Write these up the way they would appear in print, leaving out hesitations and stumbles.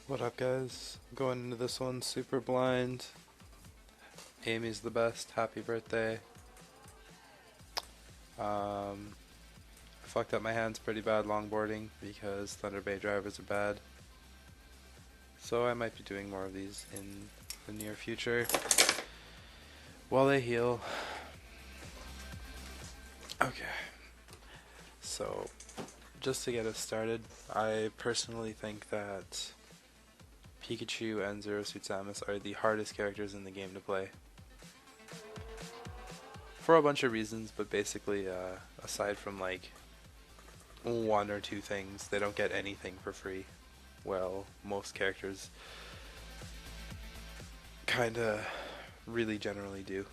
What up, guys? Going into this one super blind. Amy's the best. Happy birthday. I fucked up my hands pretty bad longboarding because Thunder Bay drivers are bad. So I might be doing more of these in the near future while they heal. Okay. So, just to get us started, I personally think that Pikachu and Zero Suit Samus are the hardest characters in the game to play. For a bunch of reasons, but basically, aside from like one or two things, they don't get anything for free. Well, most characters kinda really generally do.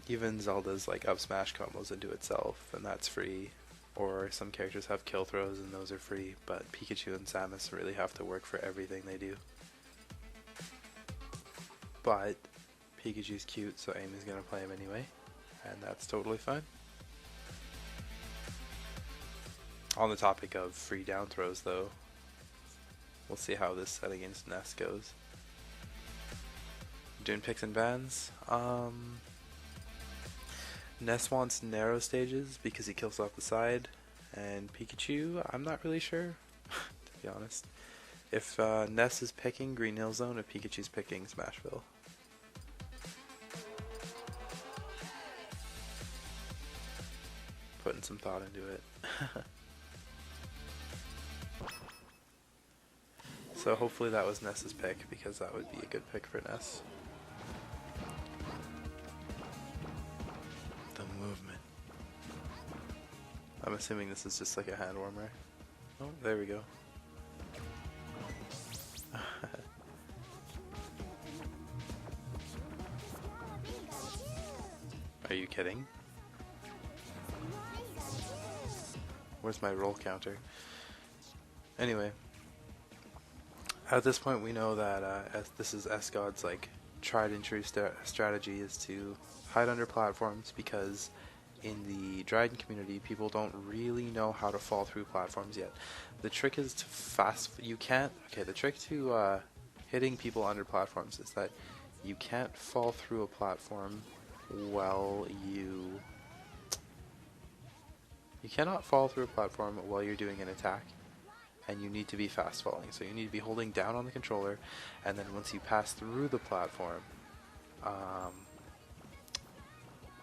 Even Zelda's like up smash combos into itself, and that's free. Or some characters have kill throws and those are free, but Pikachu and Samus really have to work for everything they do. But Pikachu's cute, so Amy's gonna play him anyway, and that's totally fine. On the topic of free down throws though, we'll see how this set against Ness goes. Doing picks and bans. Ness wants narrow stages because he kills off the side, and Pikachu, I'm not really sure, to be honest. If Ness is picking Green Hill Zone, if Pikachu's picking Smashville. Putting some thought into it. So hopefully that was Ness's pick, because that would be a good pick for Ness. The movement. I'm assuming this is just like a hand warmer. Oh, there we go. Are you kidding? Where's my roll counter? Anyway, at this point we know that this is S-God's like tried and true strategy is to hide under platforms, because in the Dryden community people don't really know how to fall through platforms yet. The trick is to the trick to hitting people under platforms is that you can't fall through a platform while you cannot fall through a platform while you're doing an attack, and you need to be fast falling. So you need to be holding down on the controller, and then once you pass through the platform,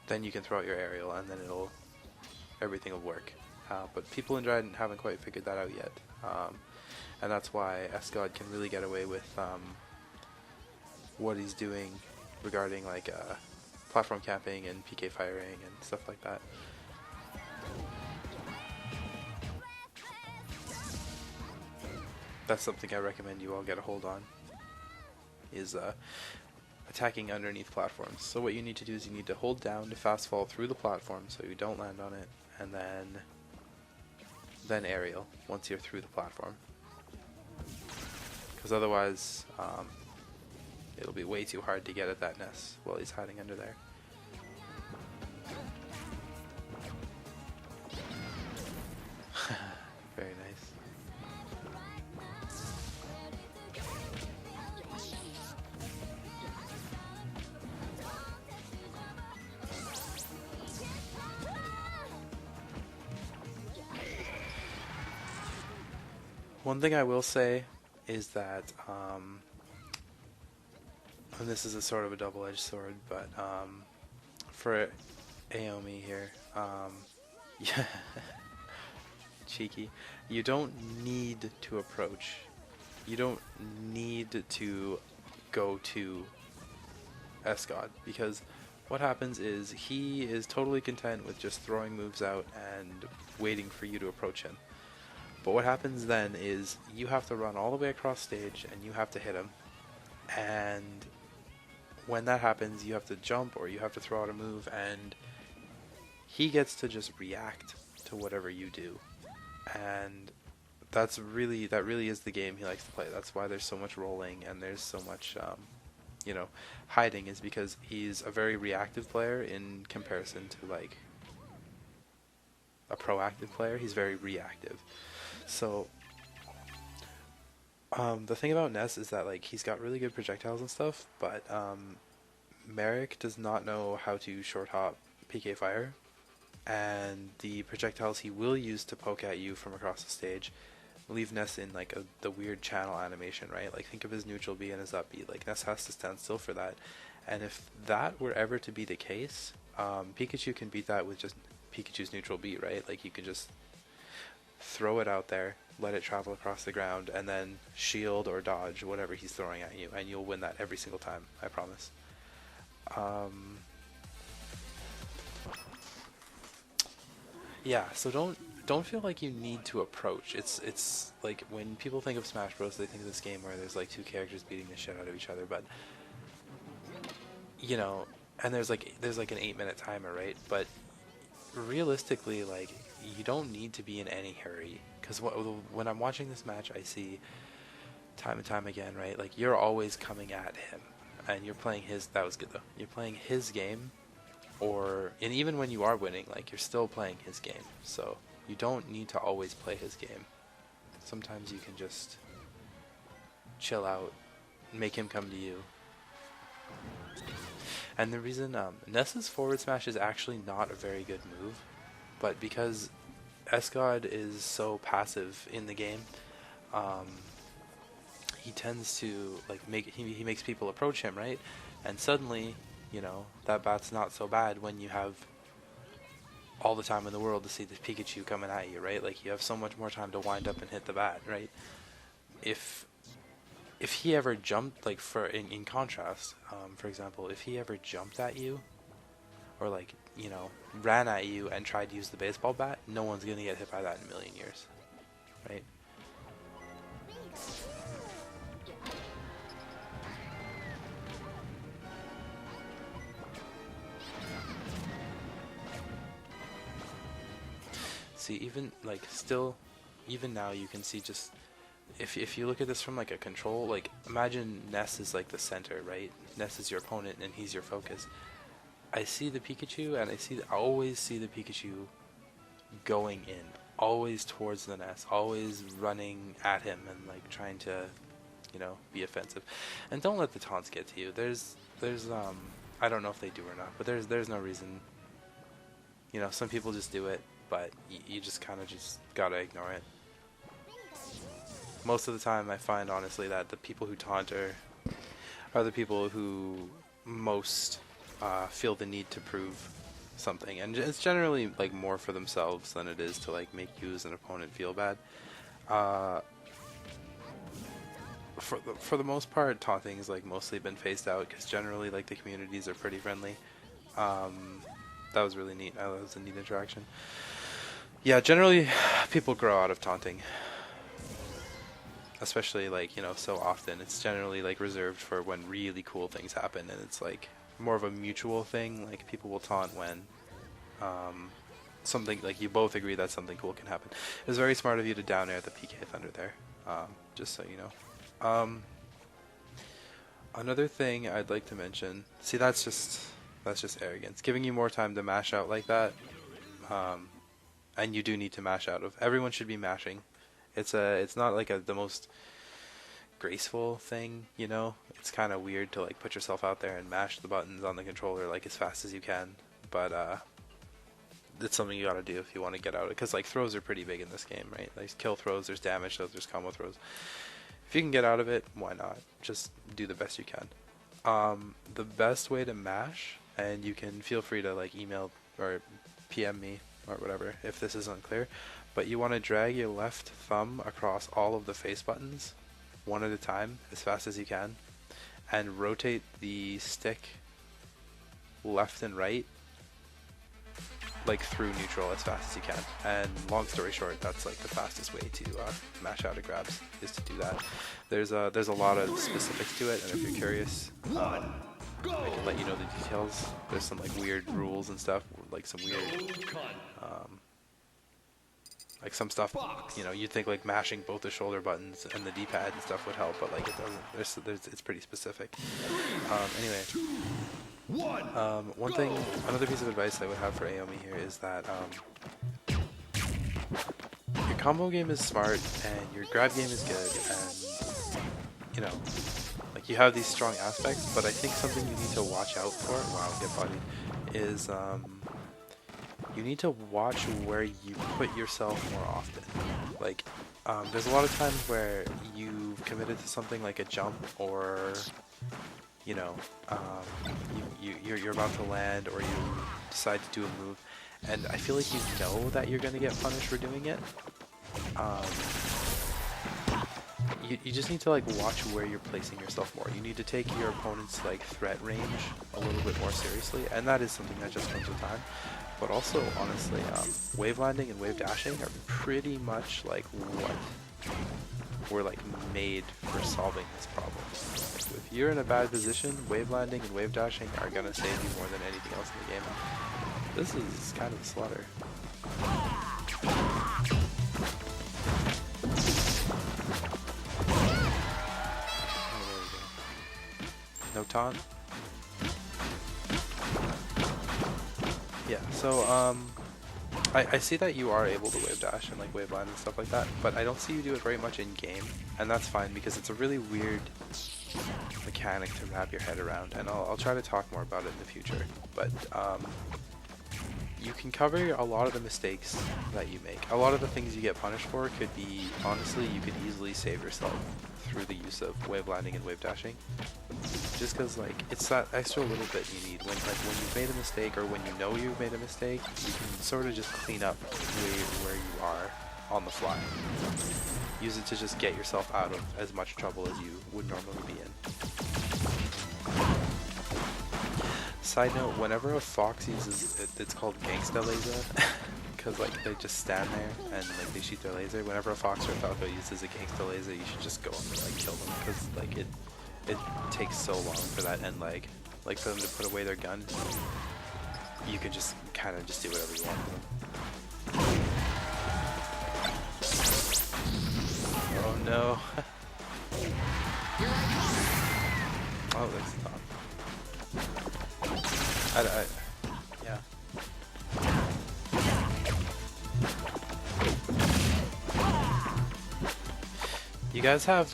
then you can throw out your aerial, and then everything will work. But people in Dryden haven't quite figured that out yet, and that's why S-God can really get away with what he's doing regarding like platform camping and PK firing and stuff like that. That's something I recommend you all get a hold on, is attacking underneath platforms. So what you need to do is you need to hold down to fast fall through the platform so you don't land on it, and then aerial once you're through the platform. Because otherwise it'll be way too hard to get at that Ness while he's hiding under there. Very nice. One thing I will say is that, and this is a sort of a double-edged sword, but for Aiome here, yeah, cheeky, you don't need to approach. You don't need to go to S-God, because what happens is he is totally content with just throwing moves out and waiting for you to approach him. But what happens then is you have to run all the way across stage and you have to hit him, and when that happens you have to jump or you have to throw out a move, and he gets to just react to whatever you do, and that really is the game he likes to play. That's why there's so much rolling and there's so much hiding, is because he's a very reactive player in comparison to like a proactive player. He's very reactive. So The thing about Ness is that like he's got really good projectiles and stuff, but Merrick does not know how to short hop PK fire, and the projectiles he will use to poke at you from across the stage leave Ness in like the weird channel animation, right? Like think of his neutral B and his up B. Like Ness has to stand still for that, and if that were ever to be the case, Pikachu can beat that with just Pikachu's neutral B, right? Like you can just throw it out there, let it travel across the ground, and then shield or dodge whatever he's throwing at you, and you'll win that every single time. I promise. Um, yeah, so don't feel like you need to approach. It's like when people think of Smash Bros, they think of this game where there's like two characters beating the shit out of each other, but you know, and there's like an 8-minute timer, right? But realistically, like you don't need to be in any hurry because when I'm watching this match, I see time and time again, right? Like you're always coming at him, and you're playing his. That was good though. You're playing his game, and even when you are winning, like you're still playing his game. So you don't need to always play his game. Sometimes you can just chill out, make him come to you. And the reason Nessa's forward smash is actually not a very good move, but because Escod is so passive in the game, um, he tends to like he makes people approach him, right? And suddenly, that bat's not so bad when you have all the time in the world to see the Pikachu coming at you, right? Like you have so much more time to wind up and hit the bat, right? If he ever jumped, like in contrast, for example, if he ever jumped at you or like ran at you and tried to use the baseball bat, no one's gonna get hit by that in a million years, right? See, even now you can see just if you look at this from like a control, like imagine Ness is like the center, right? Ness is your opponent and he's your focus. I see the Pikachu and I always see the Pikachu going in, always towards the Ness, always running at him and like trying to, be offensive. And don't let the taunts get to you. There's I don't know if they do or not, but there's no reason. Some people just do it, but you just kind of just gotta ignore it. Most of the time I find honestly that the people who taunt are the people who most feel the need to prove something, and it's generally like more for themselves than it is to like make you as an opponent feel bad. For the most part, taunting has like mostly been phased out because generally like the communities are pretty friendly. That was really neat. That was a neat interaction. Yeah, generally people grow out of taunting. Especially like, so often. It's generally like reserved for when really cool things happen, and it's like more of a mutual thing. Like people will taunt when something like you both agree that something cool can happen. It was very smart of you to down air the PK Thunder there, just so you know. Another thing I'd like to mention, see that's just arrogance. Giving you more time to mash out like that, and you do need to mash out. Everyone should be mashing. It's not like the most graceful thing, It's kind of weird to like put yourself out there and mash the buttons on the controller like as fast as you can, but it's something you gotta do if you want to get out of it, because like throws are pretty big in this game, right? There's kill throws, there's damage throws, there's combo throws. If you can get out of it, why not? Just do the best you can. The best way to mash, and you can feel free to like email or PM me or whatever if this is unclear, but you want to drag your left thumb across all of the face buttons one at a time as fast as you can, and rotate the stick left and right like through neutral as fast as you can. And long story short, that's like the fastest way to mash out of grabs, is to do that. There's a lot of specifics to it, and if you're curious, I can let you know the details. There's some like weird rules and stuff, like some weird like some stuff, you'd think like mashing both the shoulder buttons and the D-pad and stuff would help, but like it doesn't. It's pretty specific. Anyway, another piece of advice I would have for Aiome here is that your combo game is smart and your grab game is good, and you know, like you have these strong aspects, but I think something you need to watch out for, wow, get bodied, is you need to watch where you put yourself more often. Like, there's a lot of times where you've committed to something like a jump, or you know, you're about to land, or you decide to do a move, and I feel like you know that you're gonna get punished for doing it. Um, you just need to like watch where you're placing yourself more. You need to take your opponent's like threat range a little bit more seriously, and that is something that just comes with time. But also, honestly, wave landing and wave dashing are pretty much like what we're like made for solving this problem. If you're in a bad position, wave landing and wave dashing are gonna save you more than anything else in the game. This is kind of a slaughter. No taunt? Yeah, so I see that you are able to wave dash and like wave land and stuff like that, but I don't see you do it very much in game, and that's fine because it's a really weird mechanic to wrap your head around, and I'll try to talk more about it in the future. But you can cover a lot of the mistakes that you make. A lot of the things you get punished for could be, honestly, you could easily save yourself through the use of wave landing and wave dashing. Just because, like, it's that extra little bit you need. When you've made a mistake, or when you know you've made a mistake, you can sort of just clean up where you are on the fly. Use it to just get yourself out of as much trouble as you would normally be in. Side note, whenever a fox uses it, it's called gangsta laser, because like they just stand there and like they shoot their laser. Whenever a fox or a falco uses a gangsta laser, you should just go and like kill them, because like it takes so long for that end leg, like for them to put away their gun. You can just kind of just do whatever you want with them. Oh no. Oh, that's the top. Yeah. You guys have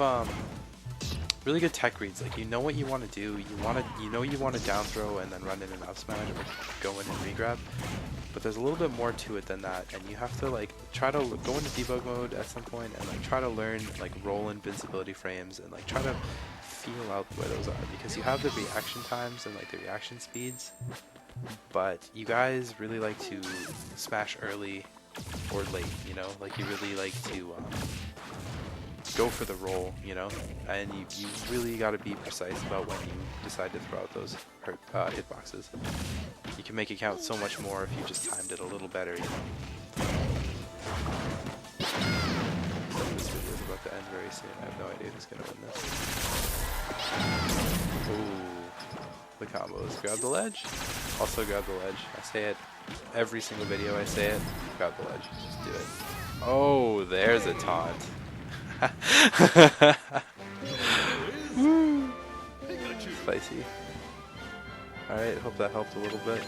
really good tech reads. Like, you know what you want to do. You know you want to down throw and then run in and up smash, or go in and regrab. But there's a little bit more to it than that, and you have to like try to go into debug mode at some point and like try to learn like roll invincibility frames and like try to feel out where those are, because you have the reaction times and like the reaction speeds, but you guys really like to smash early or late, you know, like you really like to go for the roll, you know, and you really got to be precise about when you decide to throw out those hitboxes. You can make it count so much more if you just timed it a little better, you know. So this video is about to end very soon. I have no idea who's going to win this. Ooh, the combos. Grab the ledge. Also grab the ledge. I say it every single video. I say it. Grab the ledge. Just do it. Oh, there's a taunt. Spicy. Alright, hope that helped a little bit.